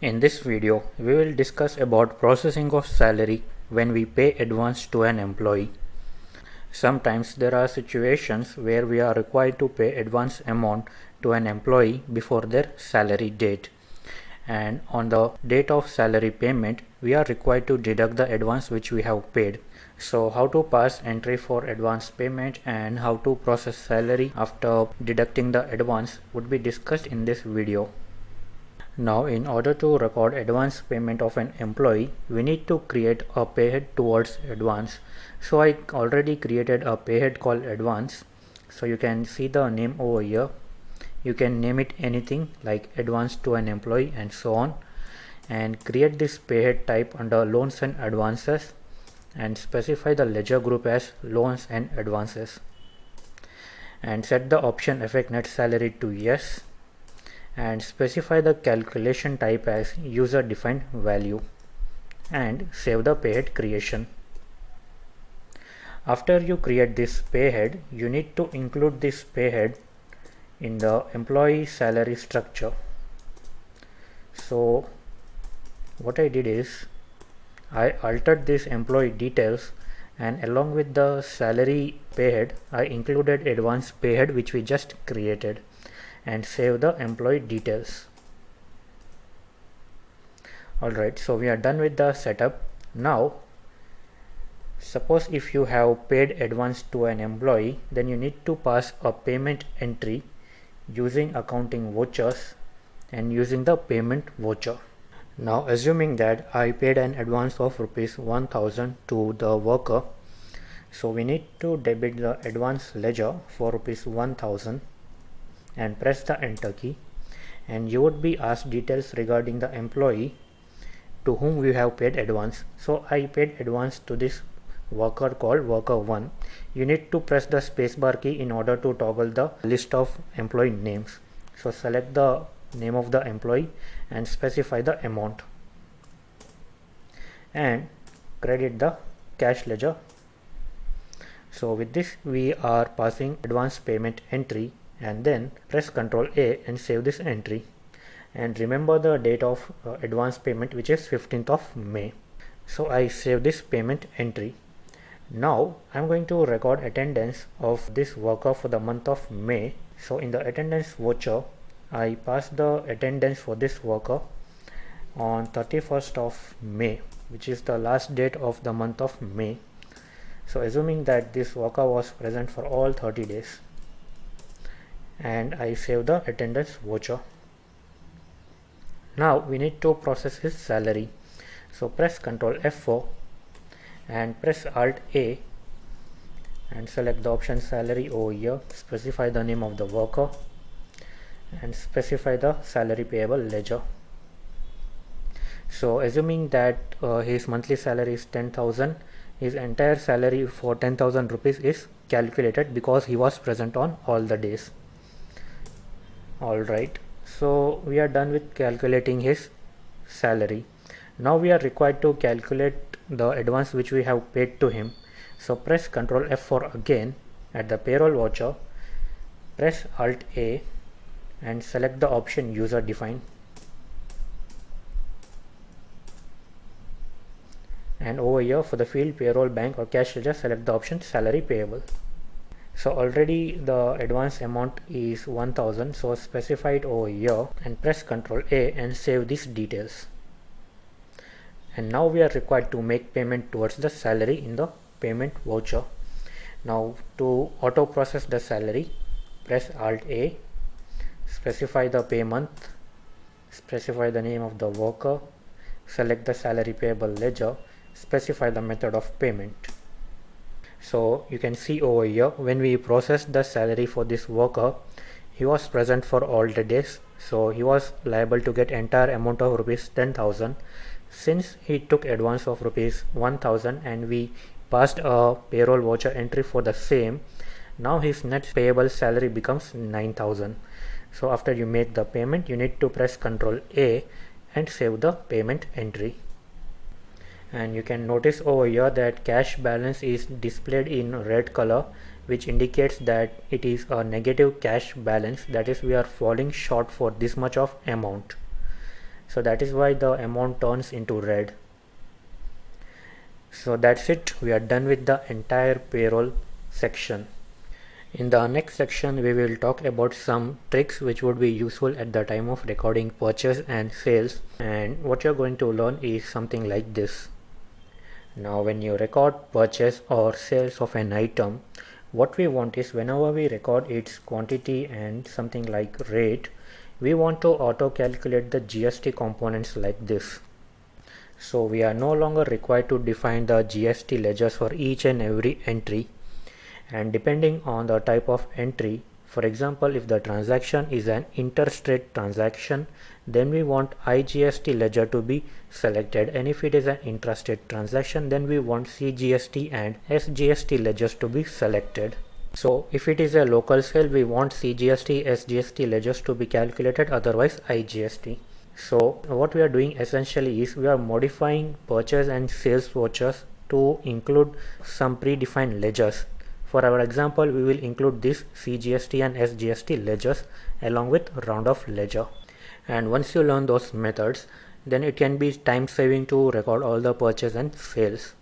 In this video, we will discuss about processing of salary when we pay advance to an employee. Sometimes there are situations where we are required to pay advance amount to an employee before their salary date. And on the date of salary payment, we are required to deduct the advance which we have paid. So how to pass entry for advance payment and how to process salary after deducting the advance would be discussed in this video. Now, in order to record advance payment of an employee, we need to create a payhead towards advance. So I already created a payhead called advance. So you can see the name over here. You can name it anything like advance to an employee and so on, and create this payhead type under loans and advances and specify the ledger group as loans and advances, and set the option affect net salary to yes, and specify the calculation type as user defined value, and save the payhead creation. After you create this payhead, you need to include this payhead in the employee salary structure. So what I did is I altered this employee details, and along with the salary payhead I included advance payhead which we just created, and save the employee details. Alright, so we are done with the setup. Now suppose if you have paid advance to an employee, then you need to pass a payment entry using accounting vouchers and using the payment voucher. Now assuming that I paid an advance of rupees 1000 to the worker, so we need to debit the advance ledger for rupees 1000 and press the enter key, and you would be asked details regarding the employee to whom we have paid advance. So I paid advance to this worker called worker 1. You need to press the spacebar key in order to toggle the list of employee names. So select the name of the employee and specify the amount and credit the cash ledger. So with this we are passing advance payment entry, and then press Ctrl A and save this entry, and remember the date of advance payment, which is 15th of May. So I save this payment entry. Now I'm going to record attendance of this worker for the month of May. So in the attendance voucher I pass the attendance for this worker on 31st of May, which is the last date of the month of May. So assuming that this worker was present for all 30 days, and I save the attendance voucher. Now we need to process his salary. So press Ctrl F4 and press Alt A and select the option salary over here, specify the name of the worker and specify the salary payable ledger. So assuming that his monthly salary is 10,000, his entire salary for 10,000 rupees is calculated because he was present on all the days. Alright, so we are done with calculating his salary. Now we are required to calculate the advance which we have paid to him. So press Ctrl F4 again at the payroll voucher, press Alt A and select the option user defined, and over here for the field payroll bank or cash ledger select the option salary payable. So already the advance amount is 1000, so specify it over here and press Ctrl A and save these details. And now we are required to make payment towards the salary in the payment voucher. Now to auto process the salary, press Alt A, specify the pay month, specify the name of the worker, select the salary payable ledger, specify the method of payment. So you can see over here when we processed the salary for this worker, he was present for all the days, so he was liable to get entire amount of rupees 10,000. Since he took advance of rupees 1000 and we passed a payroll voucher entry for the same, now his net payable salary becomes 9,000. So after you make the payment, you need to press Ctrl A and save the payment entry. And you can notice over here that cash balance is displayed in red color, which indicates that it is a negative cash balance, that is we are falling short for this much of amount. so that is why the amount turns into red. So that's it, we are done with the entire payroll section. In the next section we will talk about some tricks which would be useful at the time of recording purchase and sales, and what you're going to learn is something like this. Now when you record purchase or sales of an item, what we want is whenever we record its quantity and something like rate, we want to auto calculate the GST components like this. So we are no longer required to define the GST ledgers for each and every entry, and depending on the type of entry, for example if the transaction is an interstate transaction, then we want IGST ledger to be selected, and if it is an intrastate transaction, then we want CGST and SGST ledgers to be selected. So if it is a local sale, we want CGST, SGST ledgers to be calculated, otherwise IGST. So what we are doing essentially is we are modifying purchase and sales vouchers to include some predefined ledgers. For our example, we will include this CGST and SGST ledgers along with round off ledger. And once you learn those methods, then it can be time saving to record all the purchase and sales.